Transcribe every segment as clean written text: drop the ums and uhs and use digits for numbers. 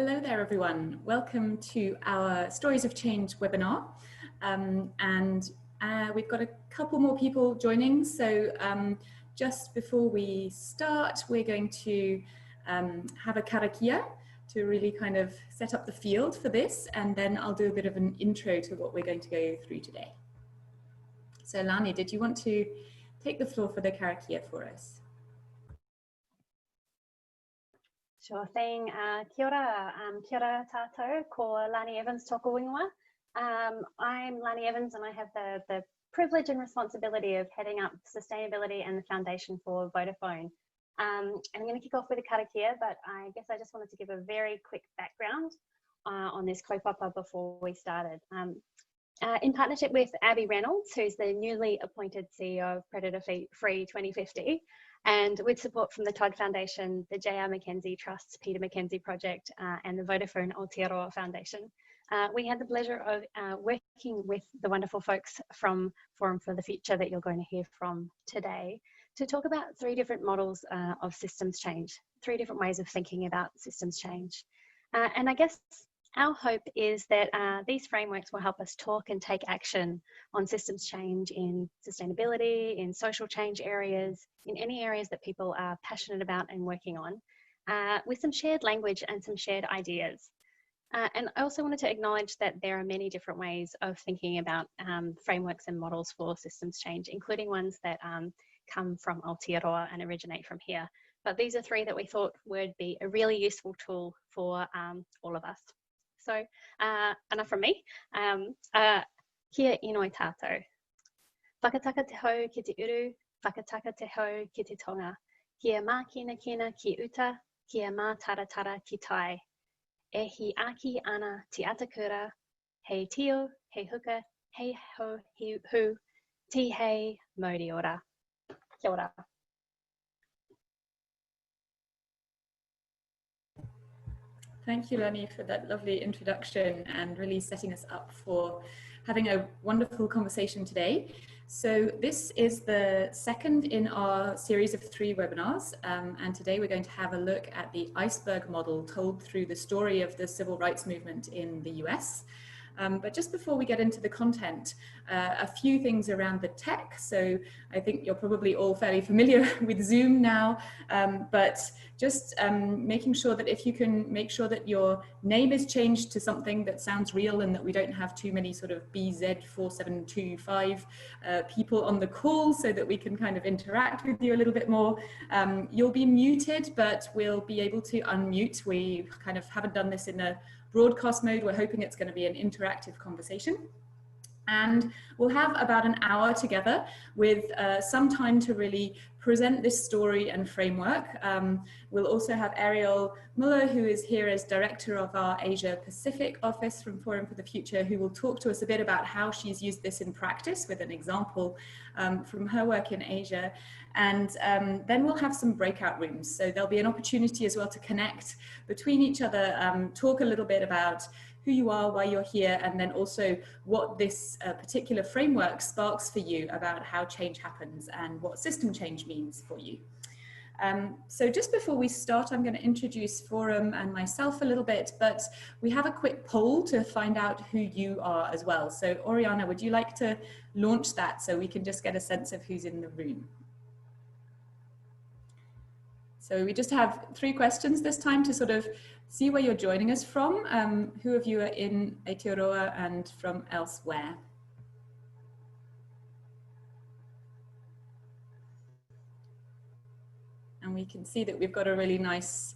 Hello there, everyone. Welcome to our Stories of Change webinar. We've got a couple more people joining. So just before we start, we're going to have a karakia to really kind of set up the field for this. And then I'll do a bit of an intro to what we're going to go through today. So Lani, did you want to take the floor for the karakia for us? Sure thing. Kia ora tātou, ko Lani Evans tōku ingoa. I'm Lani Evans and I have the privilege and responsibility of heading up sustainability and the foundation for Vodafone. I'm going to kick off with a karakia, but I guess I just wanted to give a very quick background on this kaupapa before we started. In partnership with Abby Reynolds, who's the newly appointed CEO of Predator Free 2050, and with support from the Todd Foundation, the J R McKenzie Trust, Peter McKenzie Project, and the Vodafone Aotearoa Foundation, we had the pleasure of working with the wonderful folks from Forum for the Future that you're going to hear from today to talk about three different models of systems change, three different ways of thinking about systems change. And I guess our hope is that these frameworks will help us talk and take action on systems change in sustainability, in social change areas, in any areas that people are passionate about and working on, with some shared language and some shared ideas. And I also wanted to acknowledge that there are many different ways of thinking about frameworks and models for systems change, including ones that come from Aotearoa and originate from here. But these are three that we thought would be a really useful tool for all of us. So, enough from me. Kia inoi tātou. Whakataka te hau ki te uru, whakataka te hau ki te tonga. Kia mā kina kina ki uta, kia mā tara tara ki tai. E hi aki ana te atakura, hei tio, hei huka, hei ho, hei hu, ti hei mauri ora. Kia ora. Thank you, Lani, for that lovely introduction and really setting us up for having a wonderful conversation today. So this is the second in our series of 3 webinars, and today we're going to have a look at the Iceberg Model told through the story of the civil rights movement in the US. But just before we get into the content, a few things around the tech. So I think you're probably all fairly familiar with Zoom now, but just making sure that if you can make sure that your name is changed to something that sounds real and that we don't have too many sort of BZ4725 people on the call so that we can kind of interact with you a little bit more. You'll be muted, but we'll be able to unmute. We kind of haven't done this in a broadcast mode. We're hoping it's going to be an interactive conversation. And we'll have about an hour together with some time to really present this story and framework. We'll also have Ariel, who is here as director of our Asia Pacific office from Forum for the Future, who will talk to us a bit about how she's used this in practice with an example from her work in Asia. And then we'll have some breakout rooms. So there'll be an opportunity as well to connect between each other, talk a little bit about who you are, why you're here, and then also what this particular framework sparks for you about how change happens and what system change means for you. So just before we start, I'm going to introduce Forum and myself a little bit, but we have a quick poll to find out who you are as well. So Oriana, would you like to launch that so we can just get a sense of who's in the room? So we just have 3 questions this time to sort of see where you're joining us from, who of you are in Aotearoa and from elsewhere. And we can see that we've got a really nice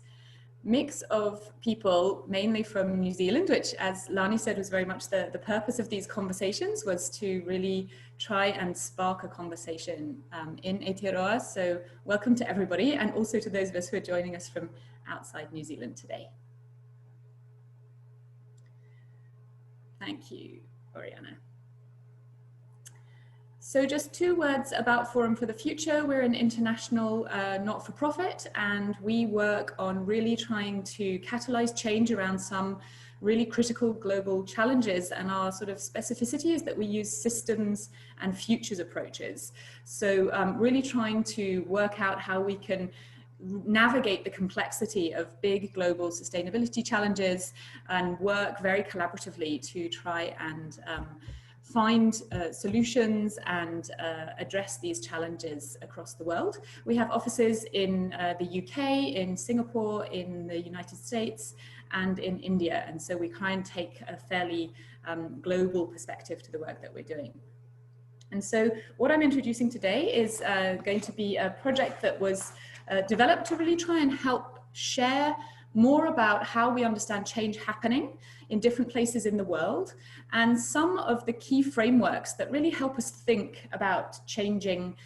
mix of people, mainly from New Zealand, which, as Lani said, was very much the purpose of these conversations, was to really try and spark a conversation in Aotearoa. So welcome to everybody, and also to those of us who are joining us from outside New Zealand today. Thank you, Oriana. So just 2 words about Forum for the Future. We're an international not-for-profit, and we work on really trying to catalyze change around some really critical global challenges, and our sort of specificity is that we use systems and futures approaches. So really trying to work out how we can navigate the complexity of big global sustainability challenges and work very collaboratively to try and find solutions and address these challenges across the world. We have offices in the UK, in Singapore, in the United States, and in India. And so we try and take a fairly global perspective to the work that we're doing. And so what I'm introducing today is going to be a project that was developed to really try and help share more about how we understand change happening in different places in the world, and some of the key frameworks that really help us think about changing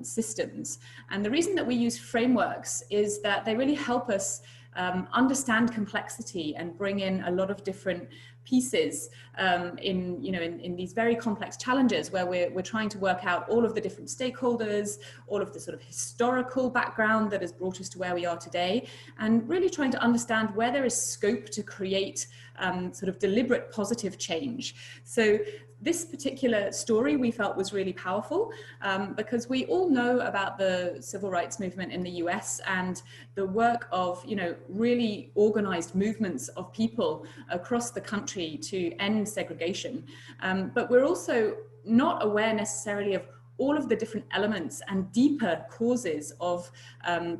systems. And the reason that we use frameworks is that they really help us understand complexity and bring in a lot of different pieces in these very complex challenges where we're trying to work out all of the different stakeholders, all of the sort of historical background that has brought us to where we are today, and really trying to understand where there is scope to create sort of deliberate positive change. So this particular story we felt was really powerful because we all know about the civil rights movement in the US and the work of, really organized movements of people across the country to end segregation. But we're also not aware necessarily of all of the different elements and deeper causes of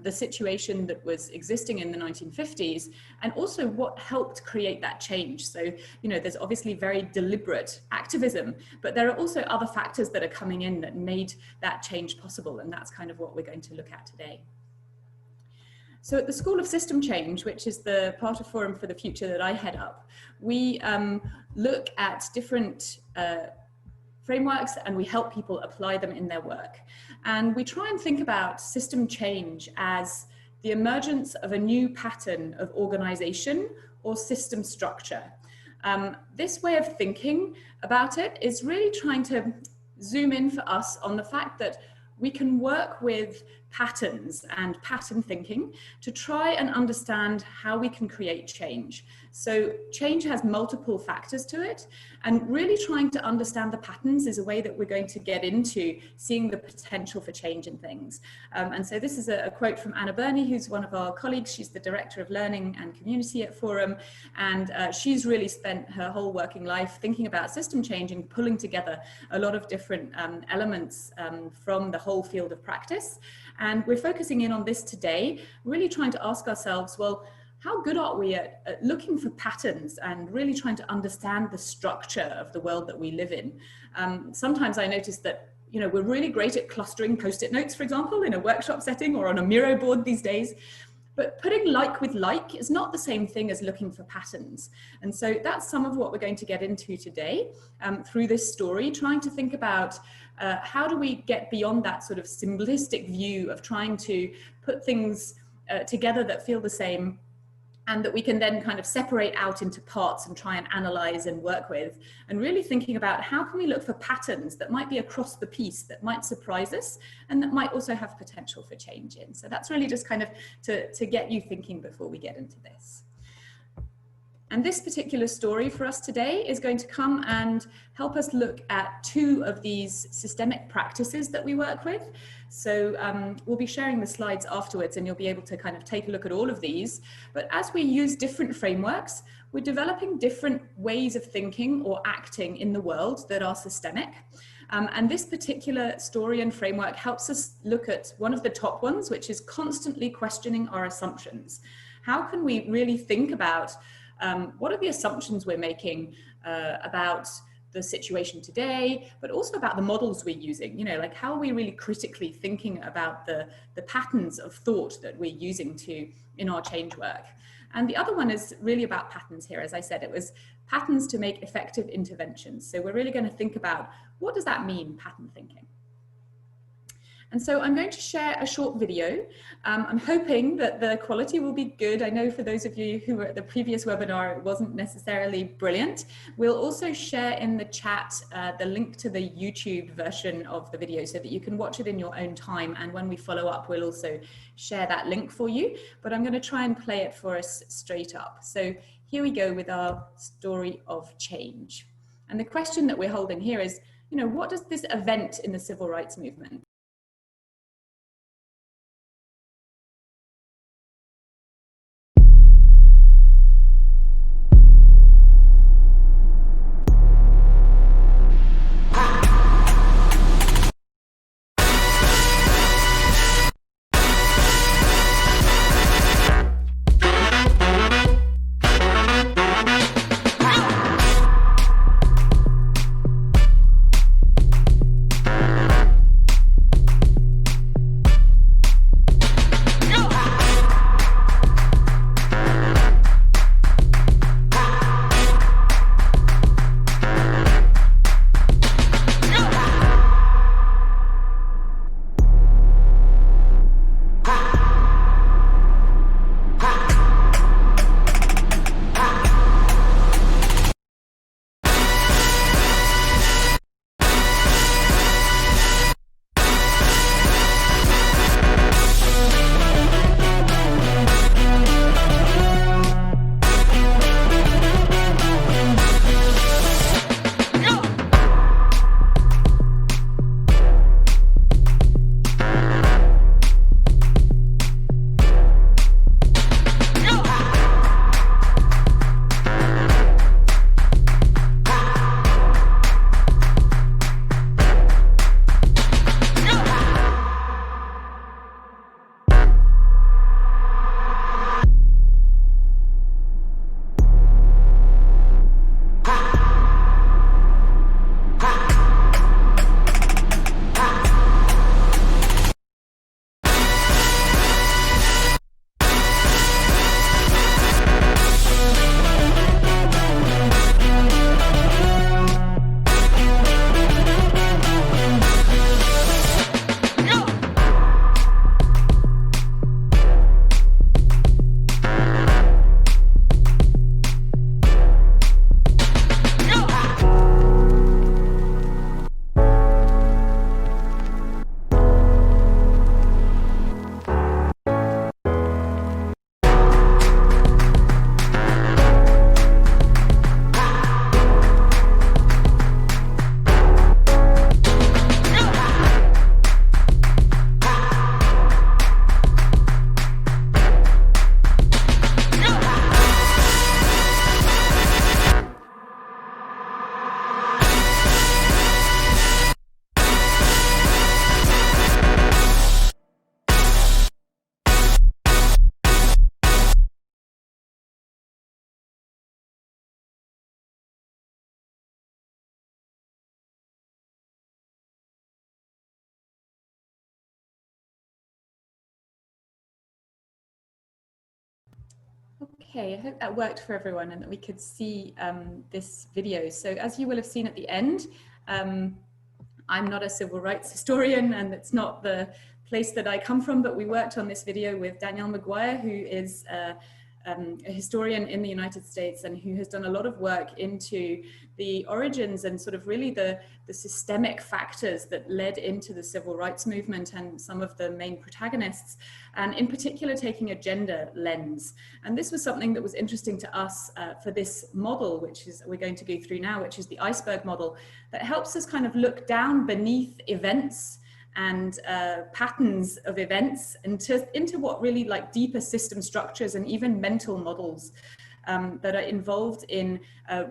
the situation that was existing in the 1950s, and also what helped create that change. So, there's obviously very deliberate activism, but there are also other factors that are coming in that made that change possible, and that's kind of what we're going to look at today. So at the School of System Change, which is the part of Forum for the Future that I head up, we look at different frameworks and we help people apply them in their work. And we try and think about system change as the emergence of a new pattern of organization or system structure. This way of thinking about it is really trying to zoom in for us on the fact that we can work with patterns and pattern thinking to try and understand how we can create change. So change has multiple factors to it, and really trying to understand the patterns is a way that we're going to get into seeing the potential for change in things. And so this is a quote from Anna Burney, who's one of our colleagues. She's the Director of Learning and Community at Forum, and she's really spent her whole working life thinking about system change and pulling together a lot of different elements from the whole field of practice. And we're focusing in on this today, really trying to ask ourselves, well, how good are we at looking for patterns and really trying to understand the structure of the world that we live in? Sometimes I notice that, we're really great at clustering Post-it notes, for example, in a workshop setting or on a Miro board these days. But putting like with like is not the same thing as looking for patterns. And so that's some of what we're going to get into today through this story, trying to think about how do we get beyond that sort of simplistic view of trying to put things together that feel the same, and that we can then kind of separate out into parts and try and analyze and work with, and really thinking about how can we look for patterns that might be across the piece, that might surprise us, and that might also have potential for change in. So that's really just kind of to get you thinking before we get into this. And this particular story for us today is going to come and help us look at two of these systemic practices that we work with. So we'll be sharing the slides afterwards and you'll be able to kind of take a look at all of these. But as we use different frameworks, we're developing different ways of thinking or acting in the world that are systemic. And this particular story and framework helps us look at one of the top ones, which is constantly questioning our assumptions. How can we really think about what are the assumptions we're making about the situation today, but also about the models we're using, like how are we really critically thinking about the patterns of thought that we're using in our change work. And the other one is really about patterns here. As I said, it was patterns to make effective interventions. So we're really going to think about what does that mean, pattern thinking. And so I'm going to share a short video. I'm hoping that the quality will be good. I know for those of you who were at the previous webinar, it wasn't necessarily brilliant. We'll also share in the chat the link to the YouTube version of the video so that you can watch it in your own time. And when we follow up, we'll also share that link for you. But I'm going to try and play it for us straight up. So here we go with our story of change. And the question that we're holding here is, what does this event in the civil rights movement Okay, I hope that worked for everyone and that we could see this video. So as you will have seen at the end, I'm not a civil rights historian and it's not the place that I come from, but we worked on this video with Danielle Maguire, who is a historian in the United States and who has done a lot of work into the origins and sort of really the systemic factors that led into the civil rights movement and some of the main protagonists, and in particular taking a gender lens. And this was something that was interesting to us for this model, which is we're going to go through now, which is the Iceberg Model, that helps us kind of look down beneath events and patterns of events into what really like deeper system structures and even mental models that are involved in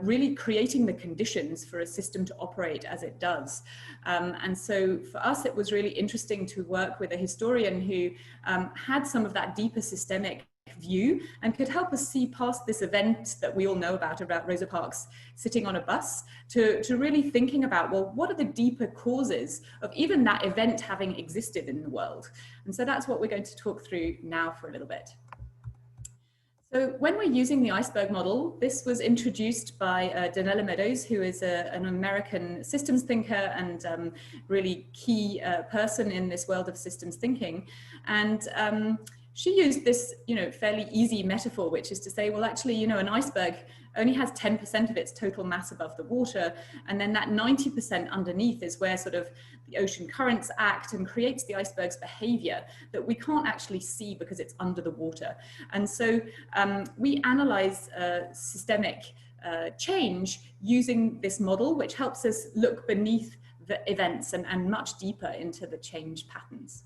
really creating the conditions for a system to operate as it does. And so for us, it was really interesting to work with a historian who had some of that deeper systemic view and could help us see past this event that we all know about Rosa Parks sitting on a bus to really thinking about, well, what are the deeper causes of even that event having existed in the world? And so that's what we're going to talk through now for a little bit. So when we're using the Iceberg model, this was introduced by Daniella Meadows, who is an American systems thinker and really key person in this world of systems thinking. And she used this, fairly easy metaphor, which is to say, well, actually, an iceberg only has 10% of its total mass above the water. And then that 90% underneath is where sort of the ocean currents act and creates the iceberg's behavior that we can't actually see because it's under the water. And so we analyze systemic change using this model, which helps us look beneath the events and much deeper into the change patterns.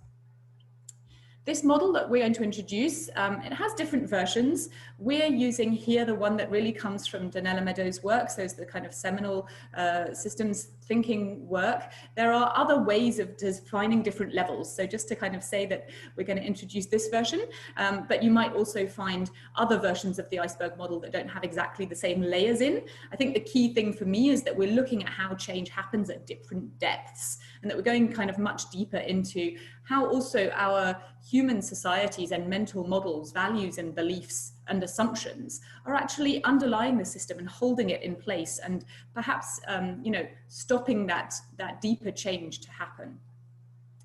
This model that we're going to introduce, it has different versions. We're using here the one that really comes from Daniella Meadows' work, so it's the kind of seminal systems thinking work. There are other ways of defining different levels. So just to kind of say that we're going to introduce this version, but you might also find other versions of the Iceberg model that don't have exactly the same layers in. I think the key thing for me is that we're looking at how change happens at different depths and that we're going kind of much deeper into how also our human societies and mental models, values and beliefs and assumptions are actually underlying the system and holding it in place and perhaps, stopping that deeper change to happen.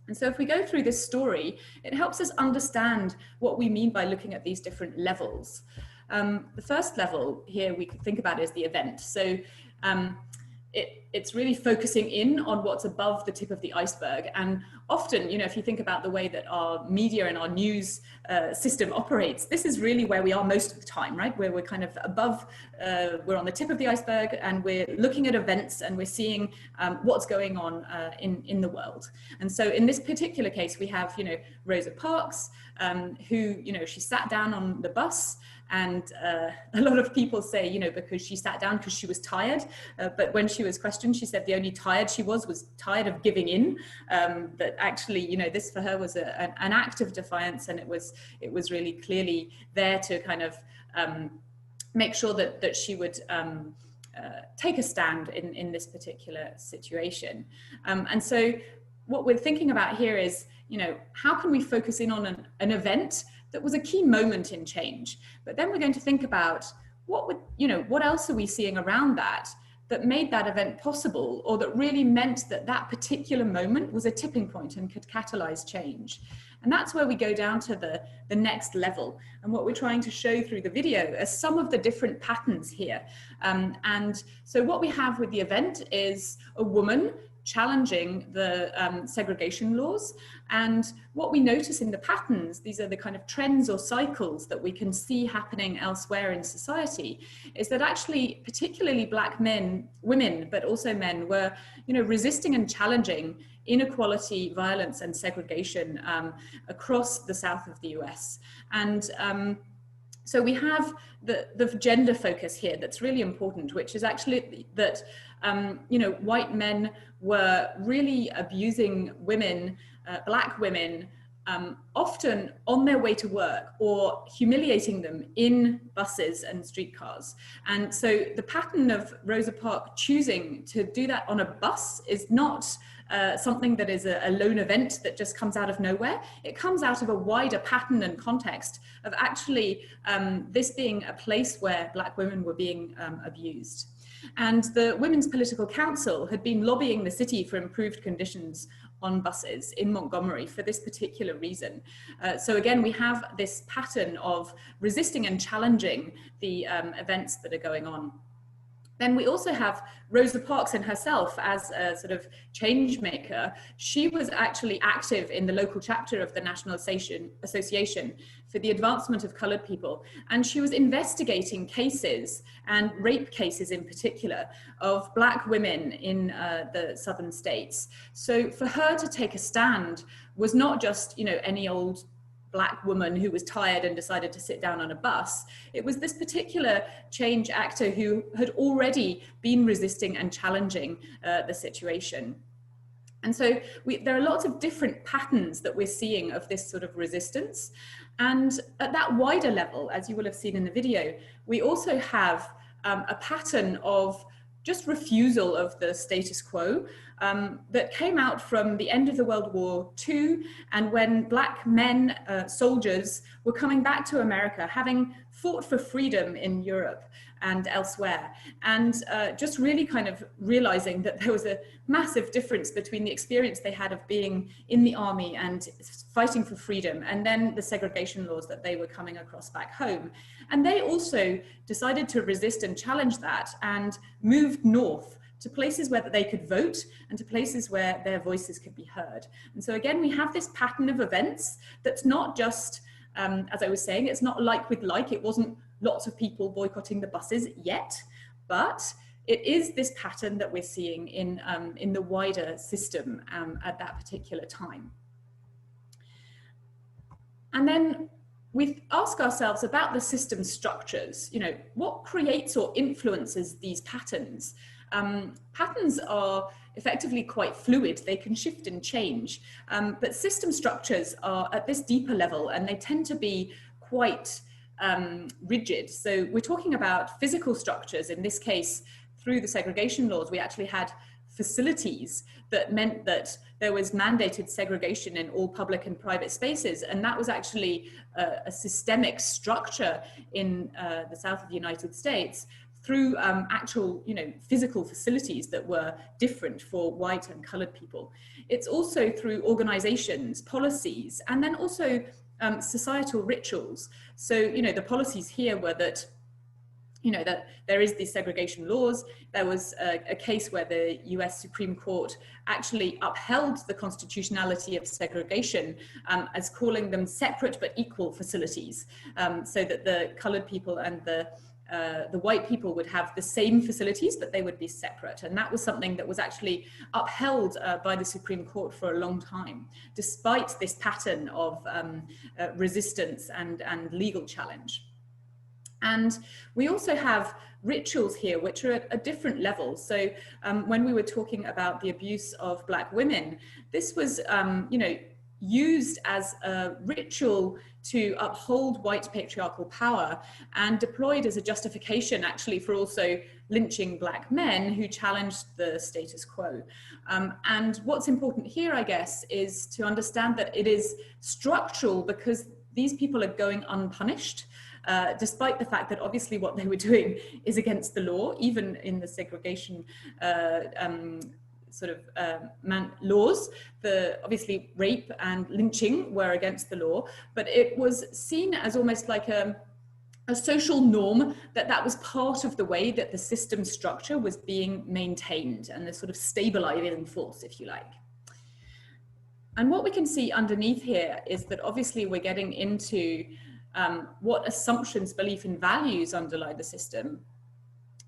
And so if we go through this story, it helps us understand what we mean by looking at these different levels. The first level here we could think about is the event. So it's really focusing in on what's above the tip of the iceberg. And often, if you think about the way that our media and our news system operates, this is really where we are most of the time, right? Where we're kind of above, we're on the tip of the iceberg and we're looking at events and we're seeing what's going on in the world. And so in this particular case, we have, Rosa Parks, who, she sat down on the bus. And a lot of people say, because she sat down because she was tired. But when she was questioned, she said the only tired she was tired of giving in. That actually, this for her was an act of defiance. And it was really clearly there to kind of make sure that she would take a stand in this particular situation. And so what we're thinking about here is, how can we focus in on an event that was a key moment in change? But then we're going to think about what else are we seeing around that made that event possible, or that really meant that particular moment was a tipping point and could catalyze change. And that's where we go down to the next level. And what we're trying to show through the video are some of the different patterns here. And so what we have with the event is a woman challenging the segregation laws. And what we notice in the patterns, these are the kind of trends or cycles that we can see happening elsewhere in society, is that actually particularly Black women, but also men were, resisting and challenging inequality, violence and segregation across the south of the US. And so we have the gender focus here that's really important, which is actually that, white men were really abusing women, Black women, often on their way to work or humiliating them in buses and streetcars. And so the pattern of Rosa Parks choosing to do that on a bus is not something that is a lone event that just comes out of nowhere. It comes out of a wider pattern and context of actually this being a place where Black women were being abused. And the Women's Political Council had been lobbying the city for improved conditions on buses in Montgomery for this particular reason. So again, we have this pattern of resisting and challenging the events that are going on. Then we also have Rosa Parks and herself as a sort of change maker. She was actually active in the local chapter of the National Association for the Advancement of Coloured People. And she was investigating cases, and rape cases in particular, of Black women in the southern states. So for her to take a stand was not just, you know, any old Black woman who was tired and decided to sit down on a bus. It was this particular change actor who had already been resisting and challenging the situation. And so there are lots of different patterns that we're seeing of this sort of resistance. And at that wider level, as you will have seen in the video, we also have a pattern of just refusal of the status quo that came out from the end of the World War II, and when Black men, soldiers, were coming back to America, having fought for freedom in Europe and elsewhere, and just really kind of realizing that there was a massive difference between the experience they had of being in the army and fighting for freedom, and then the segregation laws that they were coming across back home. And they also decided to resist and challenge that, and moved north to places where they could vote and to places where their voices could be heard. And so again, we have this pattern of events that's not just, as I was saying, it's not like with like, it wasn't lots of people boycotting the buses yet, but it is this pattern that we're seeing in the wider system at that particular time. And then we ask ourselves about the system structures, you know, what creates or influences these patterns? Patterns are effectively quite fluid, they can shift and change, but system structures are at this deeper level and they tend to be quite rigid. So we're talking about physical structures. In this case, through the segregation laws, we actually had facilities that meant that there was mandated segregation in all public and private spaces. And that was actually a systemic structure in the South of the United States through actual, you know, physical facilities that were different for white and colored people. It's also through organizations, policies, and then also societal rituals. So, you know, the policies here were that, you know, that there is these segregation laws. There was a case where the US Supreme Court actually upheld the constitutionality of segregation as calling them separate but equal facilities, so that the colored people and the white people would have the same facilities, but they would be separate. And that was something that was actually upheld by the Supreme Court for a long time, despite this pattern of resistance and legal challenge. And we also have rituals here, which are at a different level. So when we were talking about the abuse of Black women, this was, you know, used as a ritual to uphold white patriarchal power and deployed as a justification actually for also lynching Black men who challenged the status quo. And what's important here, I guess, is to understand that it is structural because these people are going unpunished. Despite the fact that obviously what they were doing is against the law, even in the segregation laws, obviously rape and lynching were against the law, but it was seen as almost like a social norm that was part of the way that the system structure was being maintained and the sort of stabilizing force, if you like. And what we can see underneath here is that obviously we're getting into what assumptions, belief and values underlie the system.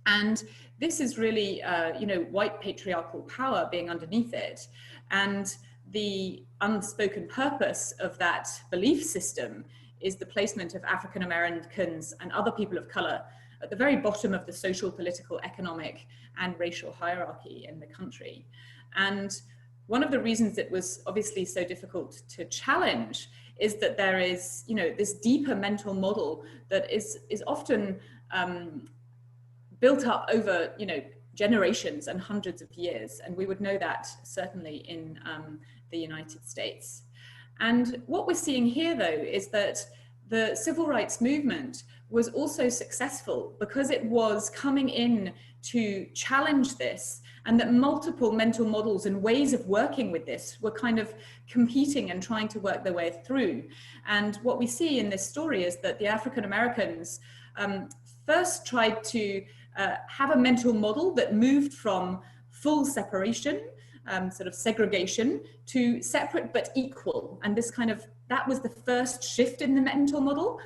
And this is really, you know, white patriarchal power being underneath it. And the unspoken purpose of that belief system is the placement of African Americans and other people of color at the very bottom of the social, political, economic and racial hierarchy in the country. And one of the reasons it was obviously so difficult to challenge is that there is, you know, this deeper mental model that is often built up over, you know, generations and hundreds of years. And we would know that certainly in the United States. And what we're seeing here, though, is that the civil rights movement was also successful because it was coming in to challenge this, and that multiple mental models and ways of working with this were kind of competing and trying to work their way through. And what we see in this story is that the African Americans first tried to have a mental model that moved from full separation, sort of segregation, to separate but equal. And this that was the first shift in the mental model.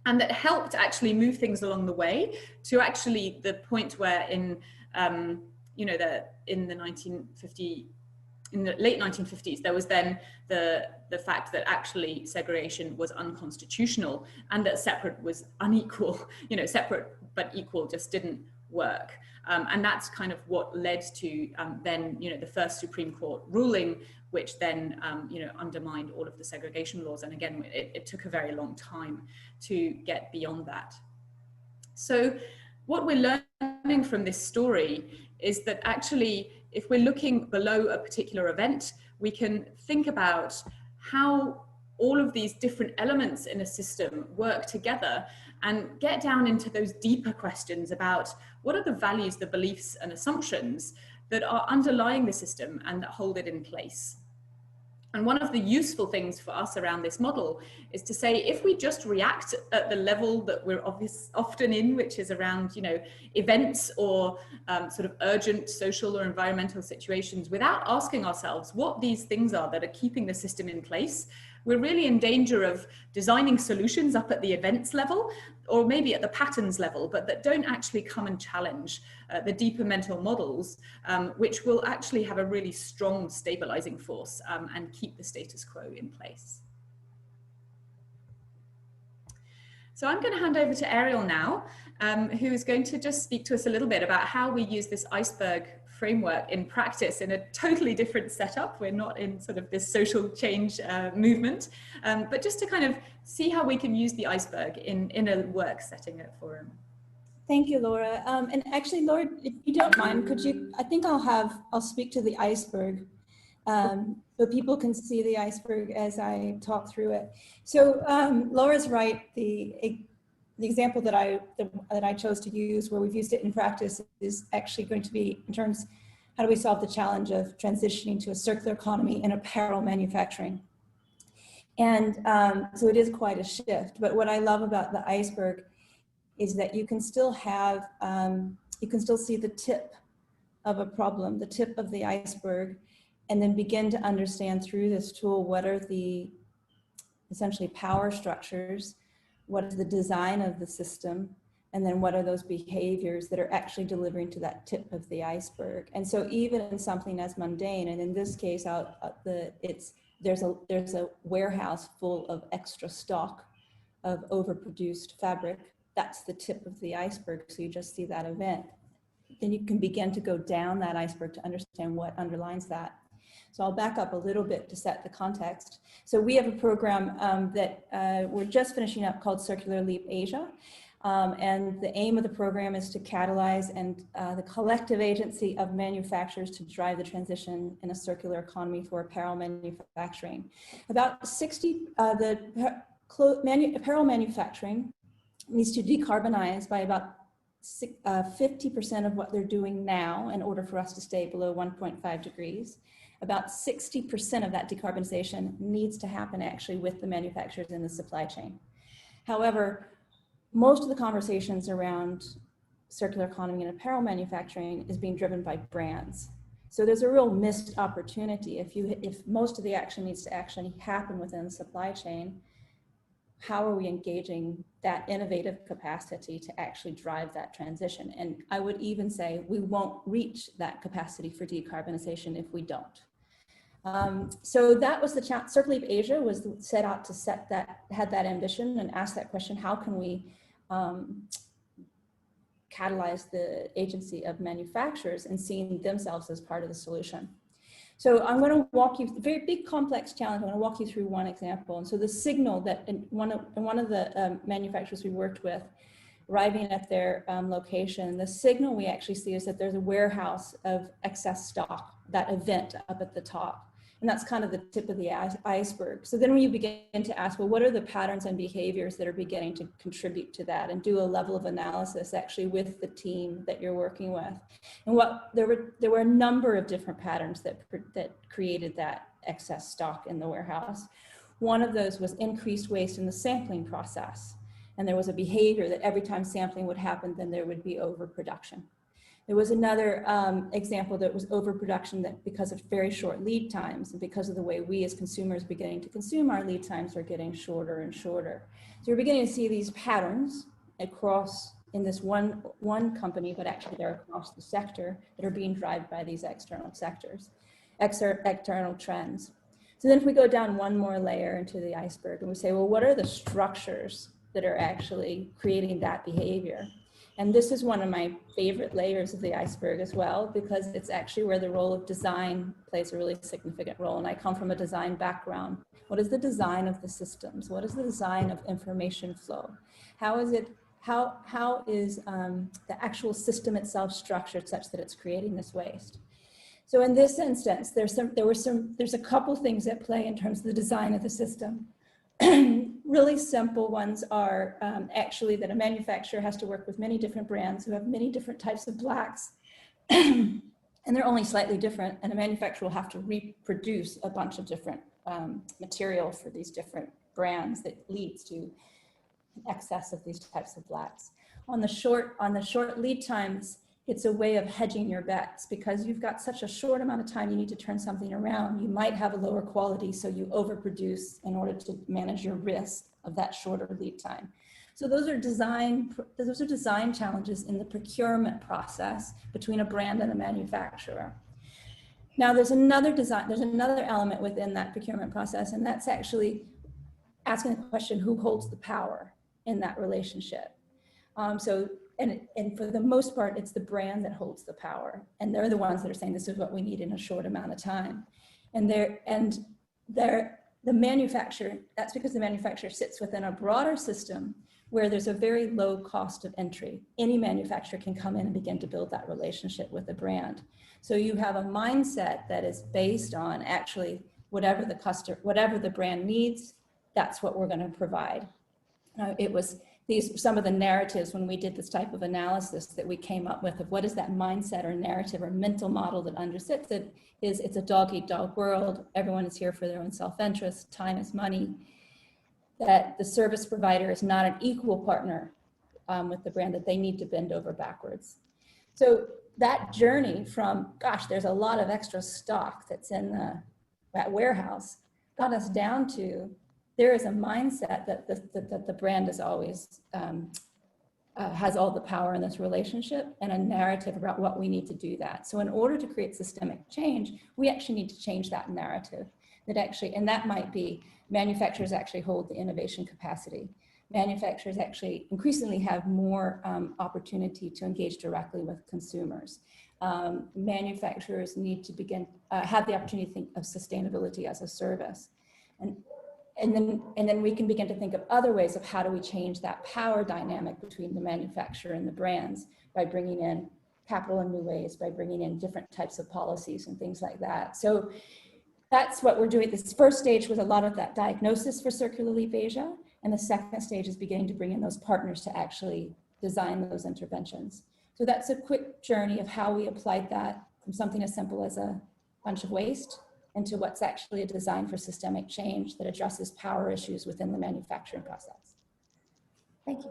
And that helped actually move things along the way to actually the point where in the late 1950s, there was then the fact that actually segregation was unconstitutional and that separate was unequal. Separate but equal just didn't work. And that's kind of what led to then, the first Supreme Court ruling, which then, undermined all of the segregation laws. And again, it took a very long time to get beyond that. So what we're learning from this story is that actually, if we're looking below a particular event, we can think about how all of these different elements in a system work together and get down into those deeper questions about what are the values, the beliefs and assumptions that are underlying the system and that hold it in place. And one of the useful things for us around this model is to say, if we just react at the level that we're often in, which is around, events or sort of urgent social or environmental situations, without asking ourselves what these things are that are keeping the system in place, we're really in danger of designing solutions up at the events level, or maybe at the patterns level, but that don't actually come and challenge the deeper mental models, which will actually have a really strong stabilizing force and keep the status quo in place. So I'm going to hand over to Ariel now, who is going to just speak to us a little bit about how we use this Iceberg framework in practice in a totally different setup. We're not in sort of this social change movement, but just to kind of see how we can use the iceberg in a work setting at Forum. Thank you, Laura. And actually, Laura, if you don't mind, I think I'll speak to the iceberg so people can see the iceberg as I talk through it. So Laura's right. The example that I chose to use, where we've used it in practice, is actually going to be in terms, how do we solve the challenge of transitioning to a circular economy in apparel manufacturing? And so it is quite a shift. But what I love about the iceberg is that you can still have, you can still see the tip of a problem, the tip of the iceberg, and then begin to understand through this tool what are the essentially power structures, what is the design of the system, and then what are those behaviors that are actually delivering to that tip of the iceberg. And so even in something as mundane, and in this case, there's a warehouse full of extra stock of overproduced fabric. That's the tip of the iceberg. So you just see that event. Then you can begin to go down that iceberg to understand what underlines that. So I'll back up a little bit to set the context. So we have a program that we're just finishing up called Circular Leap Asia. And the aim of the program is to catalyze the collective agency of manufacturers to drive the transition in a circular economy for apparel manufacturing. About apparel manufacturing needs to decarbonize by about 50% of what they're doing now in order for us to stay below 1.5 degrees. About 60% of that decarbonization needs to happen actually with the manufacturers in the supply chain. However, most of the conversations around circular economy and apparel manufacturing is being driven by brands. So there's a real missed opportunity. If most of the action needs to actually happen within the supply chain, how are we engaging that innovative capacity to actually drive that transition? And I would even say we won't reach that capacity for decarbonization if we don't. So that was the challenge. Circular Leap Asia was set out to had that ambition and ask that question: how can we catalyze the agency of manufacturers and seeing themselves as part of the solution? So I'm going to walk you, very big complex challenge. I'm going to walk you through one example. And so the signal that one of the manufacturers we worked with arriving at their location, the signal we actually see is that there's a warehouse of excess stock, that event up at the top. And that's kind of the tip of the iceberg. So then when you begin to ask, well, what are the patterns and behaviors that are beginning to contribute to that, and do a level of analysis actually with the team that you're working with. And there were a number of different patterns that created that excess stock in the warehouse. One of those was increased waste in the sampling process. And there was a behavior that every time sampling would happen, then there would be overproduction. There was another example that was overproduction that because of very short lead times and because of the way we as consumers beginning to consume, our lead times are getting shorter and shorter. So you're beginning to see these patterns across in this one company, but actually they're across the sector that are being driven by these external trends. So then if we go down one more layer into the iceberg and we say, well, what are the structures that are actually creating that behavior? And this is one of my favorite layers of the iceberg as well, because it's actually where the role of design plays a really significant role. And I come from a design background. What is the design of the systems? What is the design of information flow? How is the actual system itself structured such that it's creating this waste? So in this instance, there's a couple things at play in terms of the design of the system. Really simple ones are actually that a manufacturer has to work with many different brands who have many different types of blacks, and they're only slightly different, and a manufacturer will have to reproduce a bunch of different material for these different brands that leads to excess of these types of blacks. On the short lead times, it's a way of hedging your bets, because you've got such a short amount of time you need to turn something around. You might have a lower quality, so you overproduce in order to manage your risk of that shorter lead time. So those are design challenges in the procurement process between a brand and a manufacturer. Now there's another element within that procurement process, and that's actually asking the question, who holds the power in that relationship? And for the most part, it's the brand that holds the power. And they're the ones that are saying, this is what we need in a short amount of time. And the manufacturer, that's because the manufacturer sits within a broader system where there's a very low cost of entry. Any manufacturer can come in and begin to build that relationship with the brand. So you have a mindset that is based on actually whatever the brand needs, that's what we're going to provide. Some of the narratives when we did this type of analysis that we came up with of what is that mindset or narrative or mental model that undersits it is, it's a dog-eat-dog world. Everyone is here for their own self-interest. Time is money. That the service provider is not an equal partner with the brand, that they need to bend over backwards. So that journey from, gosh, there's a lot of extra stock that's in that warehouse, got us down to, there is a mindset that the brand is always, has all the power in this relationship, and a narrative about what we need to do that. So in order to create systemic change, we actually need to change that narrative. And that might be manufacturers actually hold the innovation capacity. Manufacturers actually increasingly have more opportunity to engage directly with consumers. Manufacturers need to have the opportunity to think of sustainability as a service. And then we can begin to think of other ways of how do we change that power dynamic between the manufacturer and the brands by bringing in capital in new ways, by bringing in different types of policies and things like that. So that's what we're doing. This first stage was a lot of that diagnosis for circular aphasia, and the second stage is beginning to bring in those partners to actually design those interventions. So that's a quick journey of how we applied that from something as simple as a bunch of waste into what's actually a design for systemic change that addresses power issues within the manufacturing process. Thank you.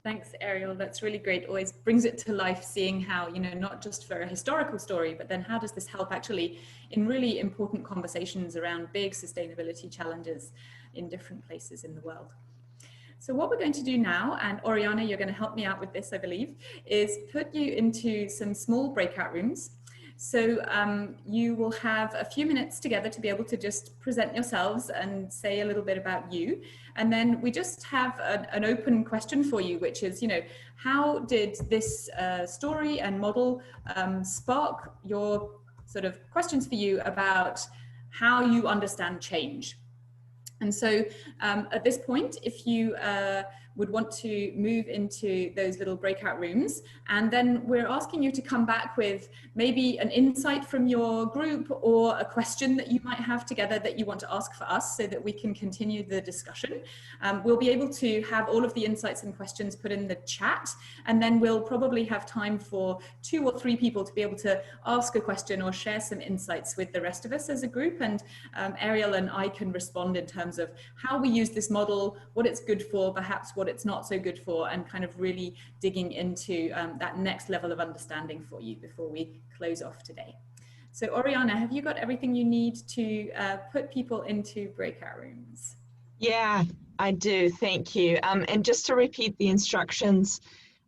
Thanks, Ariel. That's really great. Always brings it to life, seeing how, not just for a historical story, but then how does this help actually in really important conversations around big sustainability challenges in different places in the world. So what we're going to do now, and Oriana, you're going to help me out with this, I believe, is put you into some small breakout rooms. So you will have a few minutes together to be able to just present yourselves and say a little bit about you. And then we just have an open question for you, which is, how did this story and model spark your sort of questions for you about how you understand change? And so at this point, if you would want to move into those little breakout rooms. And then we're asking you to come back with maybe an insight from your group or a question that you might have together that you want to ask for us so that we can continue the discussion. We'll be able to have all of the insights and questions put in the chat, and then we'll probably have time for 2 or 3 people to be able to ask a question or share some insights with the rest of us as a group. And Ariel and I can respond in terms of how we use this model, what it's good for, perhaps what it's not so good for, and kind of really digging into that next level of understanding for you before we close off today. So Oriana, have you got everything you need to put people into breakout rooms? Yeah, I do. Thank you. And just to repeat the instructions,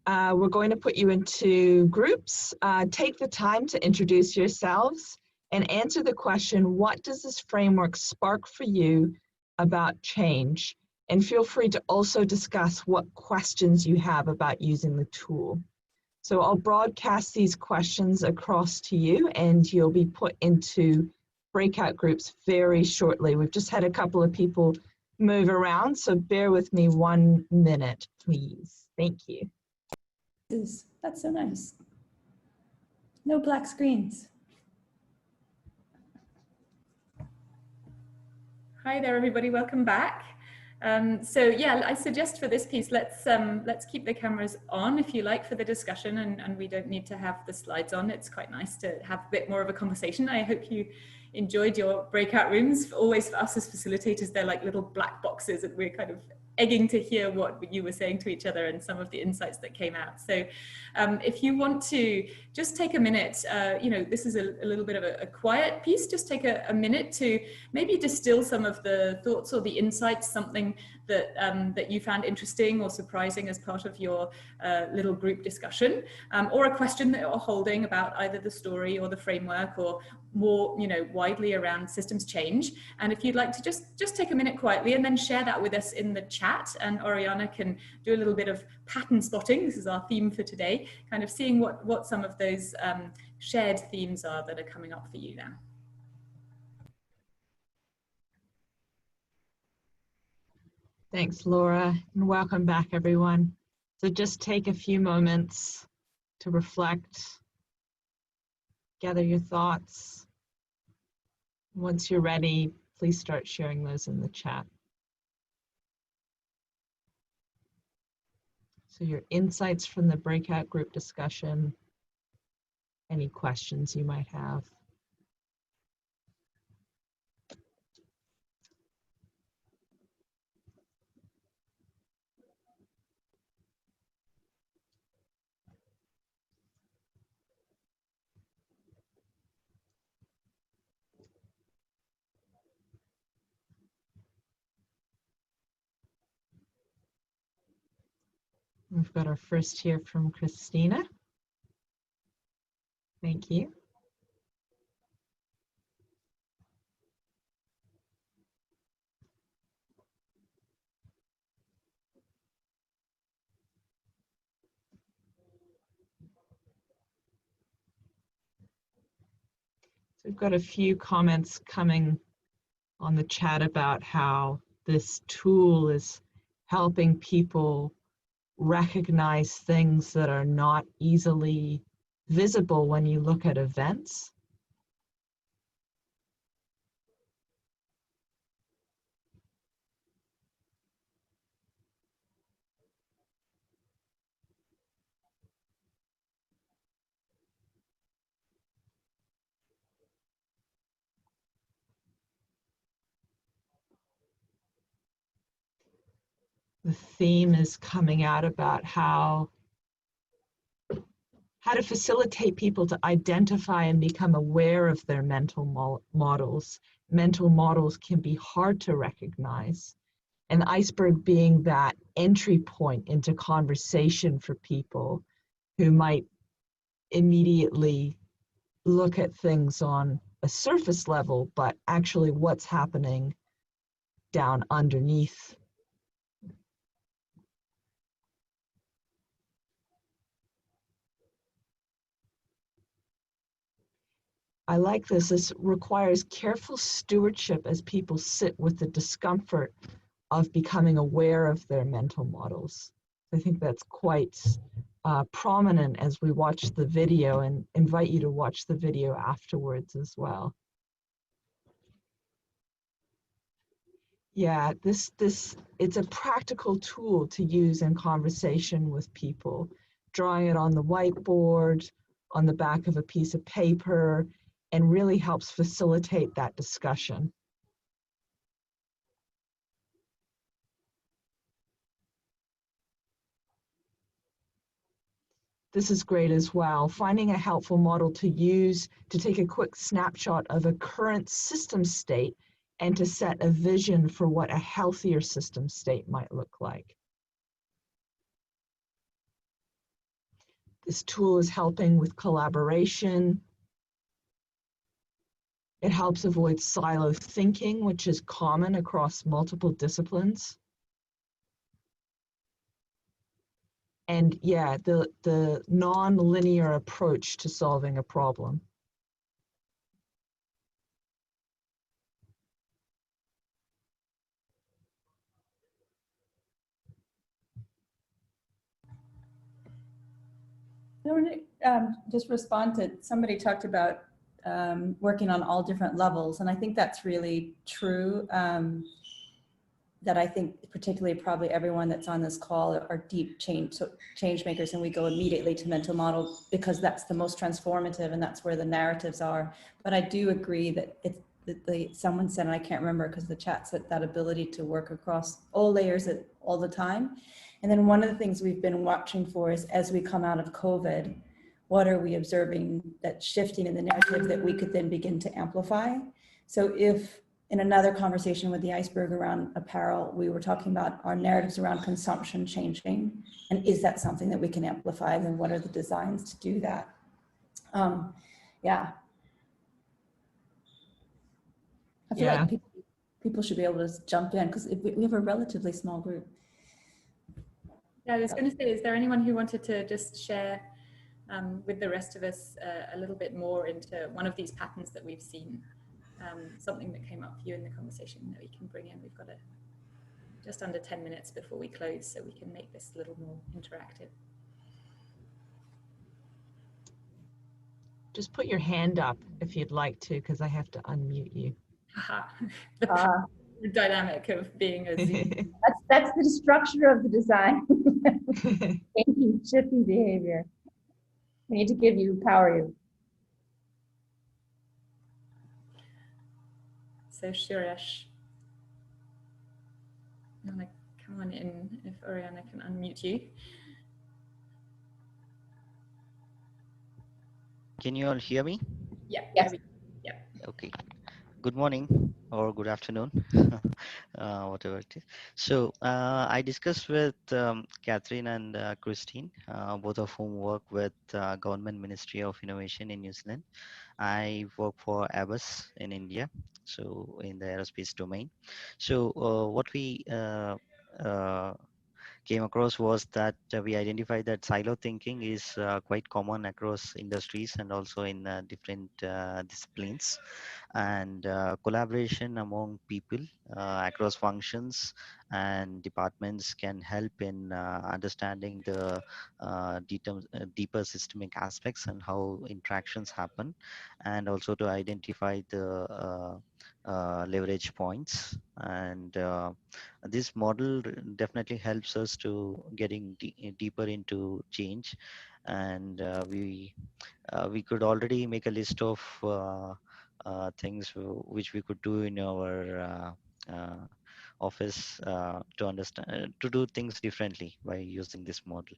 we're going to put you into groups. Take the time to introduce yourselves and answer the question, what does this framework spark for you about change? And feel free to also discuss what questions you have about using the tool. So I'll broadcast these questions across to you, and you'll be put into breakout groups very shortly. We've just had a couple of people move around, so bear with me 1 minute, please. Thank you. That's so nice. No black screens. Hi there, everybody. Welcome back. So yeah, I suggest for this piece, let's keep the cameras on if you like for the discussion, and we don't need to have the slides on. It's quite nice to have a bit more of a conversation. I hope you enjoyed your breakout rooms. Always for us as facilitators, they're like little black boxes, and we're kind of egging to hear what you were saying to each other and some of the insights that came out. So if you want to just take a minute, you know, this is a little bit of a quiet piece, just take a minute to maybe distill some of the thoughts or the insights, something that, that you found interesting or surprising as part of your little group discussion, or a question that you're holding about either the story or the framework, or more, you know, widely around systems change. And if you'd like to just take a minute quietly and then share that with us in the chat, and Oriana can do a little bit of pattern spotting. This is our theme for today, kind of seeing what some of those shared themes are that are coming up for you now. Thanks, Laura, and welcome back, everyone. So just take a few moments to reflect, gather your thoughts. Once you're ready, please start sharing those in the chat. So your insights from the breakout group discussion, any questions you might have. We've got our first here from Christina. Thank you. So we've got a few comments coming on the chat about how this tool is helping people recognize things that are not easily visible when you look at events. The theme is coming out about how to facilitate people to identify and become aware of their mental models. Mental models can be hard to recognize, and Iceberg being that entry point into conversation for people who might immediately look at things on a surface level, but actually what's happening down underneath. I like this. This requires careful stewardship as people sit with the discomfort of becoming aware of their mental models. I think that's quite prominent as we watch the video, and invite you to watch the video afterwards as well. Yeah, it's a practical tool to use in conversation with people. Drawing it on the whiteboard, on the back of a piece of paper, and really helps facilitate that discussion. This is great as well. Finding a helpful model to use to take a quick snapshot of a current system state and to set a vision for what a healthier system state might look like. This tool is helping with collaboration. It helps avoid silo thinking, which is common across multiple disciplines. And yeah, the non-linear approach to solving a problem. I want to just respond to somebody talked about working on all different levels, and I think that's really true. That I think particularly probably everyone that's on this call are deep change makers, and we go immediately to mental model because that's the most transformative and that's where the narratives are. But I do agree that someone said, and I can't remember because the chat said, that ability to work across all layers all the time. And then one of the things we've been watching for is, as we come out of COVID, what are we observing that's shifting in the narrative that we could then begin to amplify? So if in another conversation with the Iceberg around apparel, we were talking about our narratives around consumption changing, and is that something that we can amplify, then what are the designs to do that? Yeah. I feel like people should be able to jump in because we have a relatively small group. Yeah, I was going to say, is there anyone who wanted to just share with the rest of us a little bit more into one of these patterns that we've seen? Something that came up for you in the conversation that we can bring in. We've got just under 10 minutes before we close, so we can make this a little more interactive. Just put your hand up if you'd like to, because I have to unmute you. The dynamic of being a Zoom. That's the structure of the design. Changing, shifting behavior. We need to give you, power you. So Suresh, you want to come on in if Oriana can unmute you. Can you all hear me? Yeah. Yes. Yeah. Okay. Good morning or good afternoon, whatever it is. So I discussed with Catherine and Christine, both of whom work with Government Ministry of Innovation in New Zealand. I work for Airbus in India, so in the aerospace domain. So what we came across was that we identified that silo thinking is quite common across industries and also in different disciplines, and collaboration among people across functions and departments can help in understanding the deeper systemic aspects and how interactions happen, and also to identify the leverage points. And this model definitely helps us to getting deeper into change, and we could already make a list of things which we could do in our office to understand to do things differently by using this model.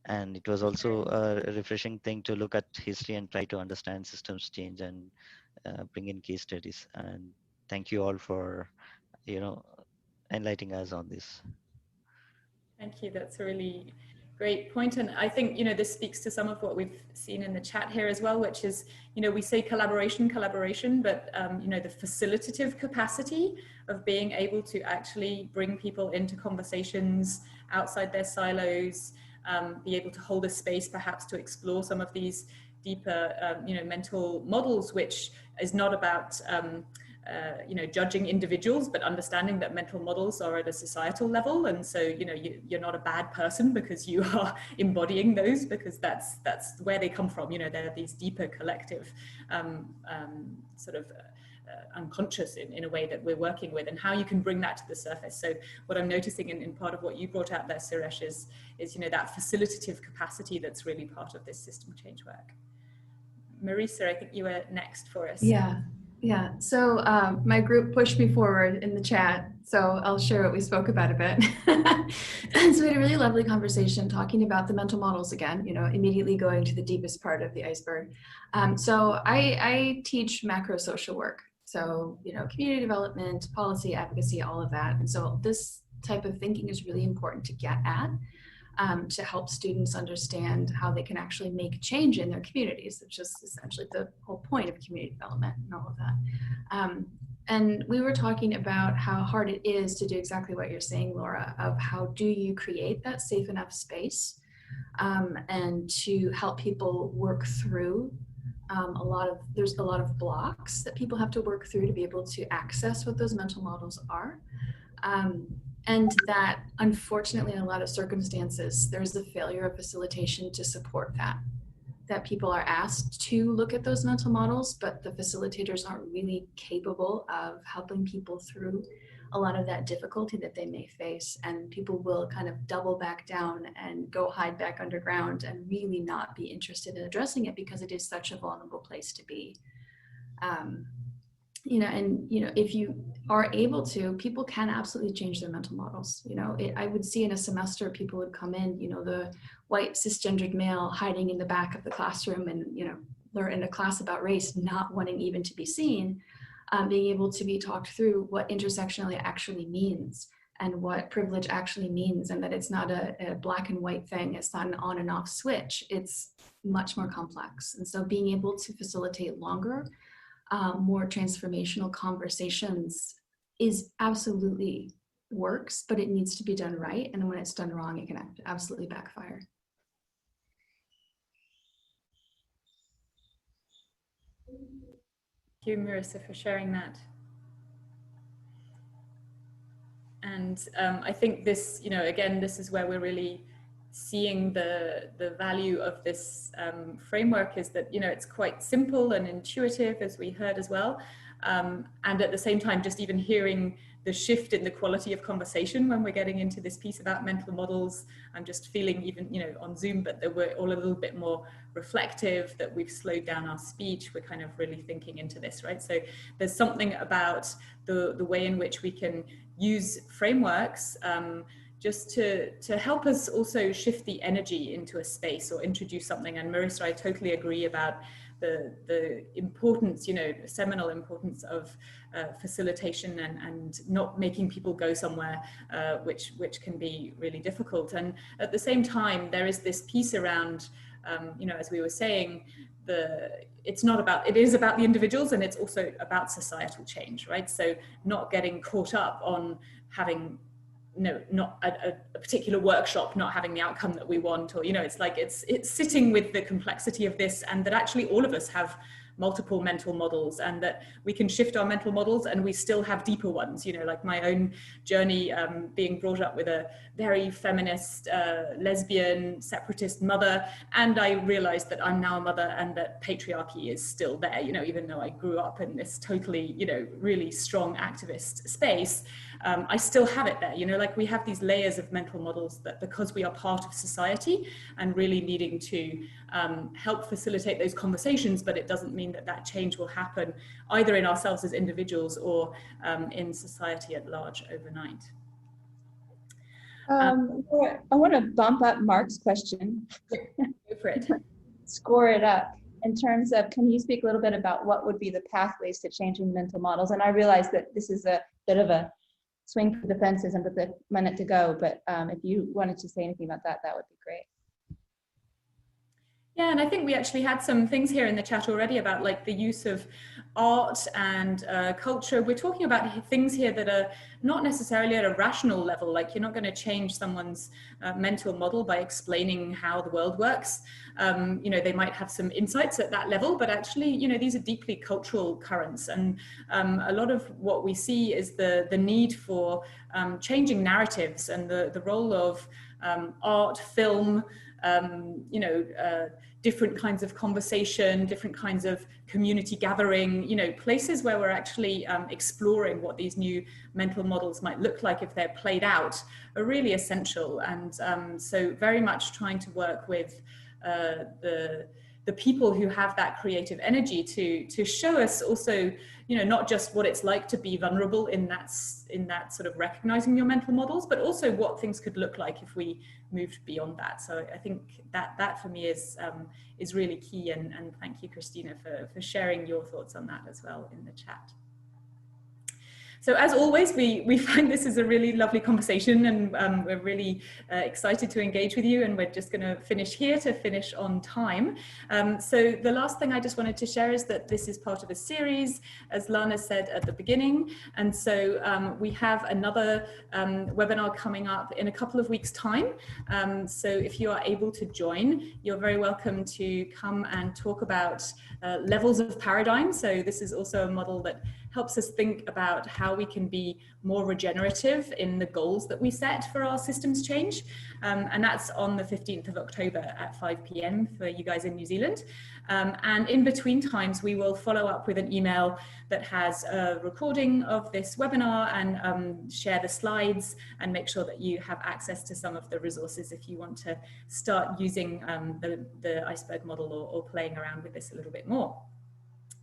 And it was also a refreshing thing to look at history and try to understand systems change and bring in case studies. And thank you all for enlightening us on this. Thank you. That's a really great point. And I think, this speaks to some of what we've seen in the chat here as well, which is, we say collaboration, but, the facilitative capacity of being able to actually bring people into conversations outside their silos, be able to hold a space perhaps to explore some of these deeper, mental models, which is not about judging individuals, but understanding that mental models are at a societal level. And so, you're not a bad person because you are embodying those, because that's where they come from. They're these deeper collective unconscious in a way that we're working with, and how you can bring that to the surface. So what I'm noticing in part of what you brought out there, Suresh, is that facilitative capacity that's really part of this system change work. Marisa, I think you were next for us. Yeah. So my group pushed me forward in the chat, so I'll share what we spoke about a bit. So we had a really lovely conversation talking about the mental models again, immediately going to the deepest part of the iceberg. So I teach macro social work. So, community development, policy, advocacy, all of that. And so this type of thinking is really important to get at, to help students understand how they can actually make change in their communities, which is essentially the whole point of community development and all of that. And we were talking about how hard it is to do exactly what you're saying, Laura, of how do you create that safe enough space and to help people work through there's a lot of blocks that people have to work through to be able to access what those mental models are. And that unfortunately in a lot of circumstances, there's a failure of facilitation to support that people are asked to look at those mental models, but the facilitators aren't really capable of helping people through a lot of that difficulty that they may face. And people will kind of double back down and go hide back underground and really not be interested in addressing it because it is such a vulnerable place to be. If you are able to, people can absolutely change their mental models. I would see in a semester, people would come in, the white cisgendered male hiding in the back of the classroom and, learn in a class about race, not wanting even to be seen, being able to be talked through what intersectionality actually means and what privilege actually means, and that it's not a black and white thing. It's not an on and off switch. It's much more complex. And so being able to facilitate longer, more transformational conversations is absolutely works, but it needs to be done right. And when it's done wrong, it can absolutely backfire. Thank you, Marisa, for sharing that. And I think this, again, this is where we're really seeing the value of this framework, is that, it's quite simple and intuitive, as we heard as well. And at the same time, just even hearing the shift in the quality of conversation when we're getting into this piece about mental models, I'm just feeling even, on Zoom, but that we're all a little bit more reflective, that we've slowed down our speech. We're kind of really thinking into this, right? So there's something about the way in which we can use frameworks just to help us also shift the energy into a space or introduce something. And Marisa, I totally agree about the importance, seminal importance of facilitation and not making people go somewhere which can be really difficult. And at the same time, there is this piece around, as we were saying, it is about the individuals, and it's also about societal change, right? So not getting caught up on having not a particular workshop not having the outcome that we want, or it's sitting with the complexity of this, and that actually all of us have multiple mental models, and that we can shift our mental models and we still have deeper ones, like my own journey, being brought up with a very feminist, lesbian, separatist mother, and I realized that I'm now a mother and that patriarchy is still there, even though I grew up in this totally, really strong activist space. I still have it there, we have these layers of mental models that, because we are part of society and really needing to help facilitate those conversations, but it doesn't mean that change will happen either in ourselves as individuals or in society at large overnight. I want to bump up Mark's question. Go for it. Score it up in terms of, can you speak a little bit about what would be the pathways to changing mental models? And I realize that this is a bit of a swing for the fences and with a minute to go, but if you wanted to say anything about that, that would be great. Yeah, and I think we actually had some things here in the chat already about like the use of art and culture. We're talking about things here that are not necessarily at a rational level, like you're not going to change someone's mental model by explaining how the world works. You know, they might have some insights at that level, but actually, you know, these are deeply cultural currents. And a lot of what we see is the need for changing narratives and the role of art, film, you know, different kinds of conversation, different kinds of community gathering, you know, places where we're actually exploring what these new mental models might look like if they're played out are really essential. And so very much trying to work with the people who have that creative energy to show us also, you know, not just what it's like to be vulnerable in that sort of recognizing your mental models, but also what things could look like if we moved beyond that. So I think that for me is really key, and thank you, Christina, for sharing your thoughts on that as well in the chat. So as always, we find this is a really lovely conversation, and we're really excited to engage with you, and we're just going to finish here to finish on time. So the last thing I just wanted to share is that this is part of a series, as Lana said at the beginning, and so we have another webinar coming up in a couple of weeks' time. So if you are able to join, you're very welcome to come and talk about levels of paradigm. So this is also a model that helps us think about how we can be more regenerative in the goals that we set for our systems change. And that's on the 15th of October at 5 p.m. for you guys in New Zealand. And in between times, we will follow up with an email that has a recording of this webinar and share the slides and make sure that you have access to some of the resources if you want to start using the Iceberg model or playing around with this a little bit more.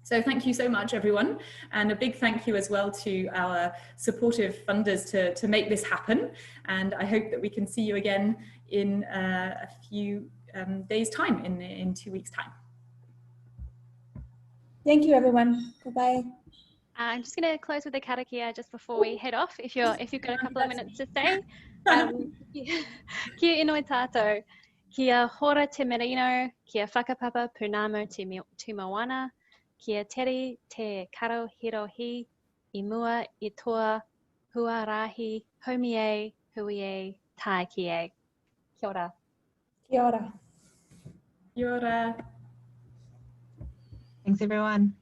So thank you so much, everyone. And a big thank you as well to our supportive funders to make this happen. And I hope that we can see you again in a few days' time, in 2 weeks' time. Thank you, everyone. Bye-bye. I'm just going to close with a karakia just before we head off, if you've got a couple of minutes to stay. Kia inoi tātou, kia hora te merino, kia whakapapa punamo te moana, kia teri te karo hirohi, I mua, I toa, huarahi, homie, huie, tai kie. Kia ora. Kia ora. Kia ora. Thanks, everyone.